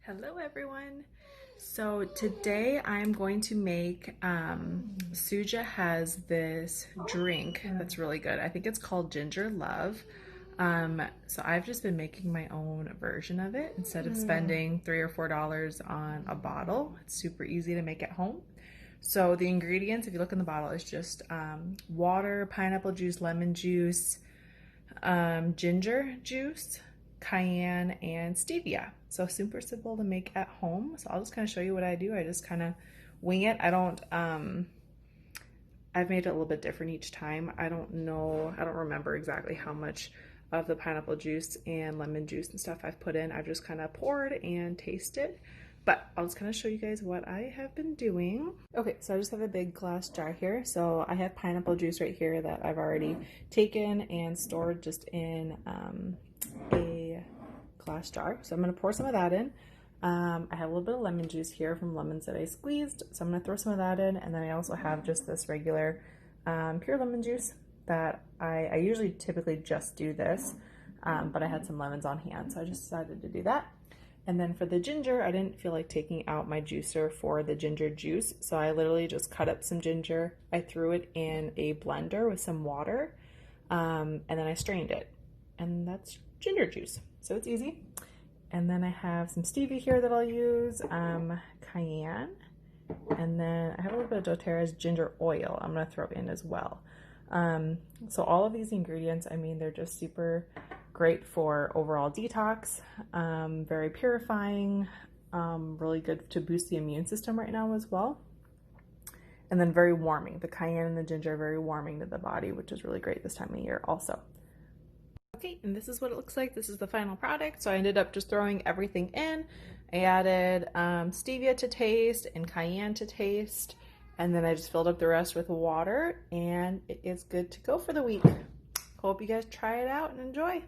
Hello everyone. So today I'm going to make, Suja has this drink that's really good. I think it's called Ginger Love. So I've just been making my own version of it instead of spending $3 or $4 on a bottle. It's super easy to make at home. So the ingredients, if you look in the bottle, is just water, pineapple juice, lemon juice, ginger juice, cayenne, and stevia. So super simple to make at home. So I'll just kind of show you what I do. I just kind of wing it. I've made it a little bit different each time. I don't remember exactly how much of the pineapple juice and lemon juice and stuff I've put in. I've just kind of poured and tasted. But I'll just kind of show you guys what I have been doing. Okay, so I just have a big glass jar here. So I have pineapple juice right here that I've already taken and stored just in a glass jar. So I'm going to pour some of that in. I have a little bit of lemon juice here from lemons that I squeezed. So I'm going to throw some of that in. And then I also have just this regular pure lemon juice that I usually typically just do this. But I had some lemons on hand, so I just decided to do that. And then for the ginger, I didn't feel like taking out my juicer for the ginger juice. So I literally just cut up some ginger. I threw it in a blender with some water. And then I strained it. And that's ginger juice. So it's easy. And then I have some stevia here that I'll use. Cayenne. And then I have a little bit of doTERRA's ginger oil I'm going to throw in as well. So all of these ingredients, I mean, they're just super great for overall detox, very purifying, really good to boost the immune system right now as well. And then very warming. The cayenne and the ginger are very warming to the body, which is really great this time of year also. Okay, and this is what it looks like. This is the final product. So I ended up just throwing everything in. I added stevia to taste and cayenne to taste. And then I just filled up the rest with water, and it is good to go for the week. Hope you guys try it out and enjoy.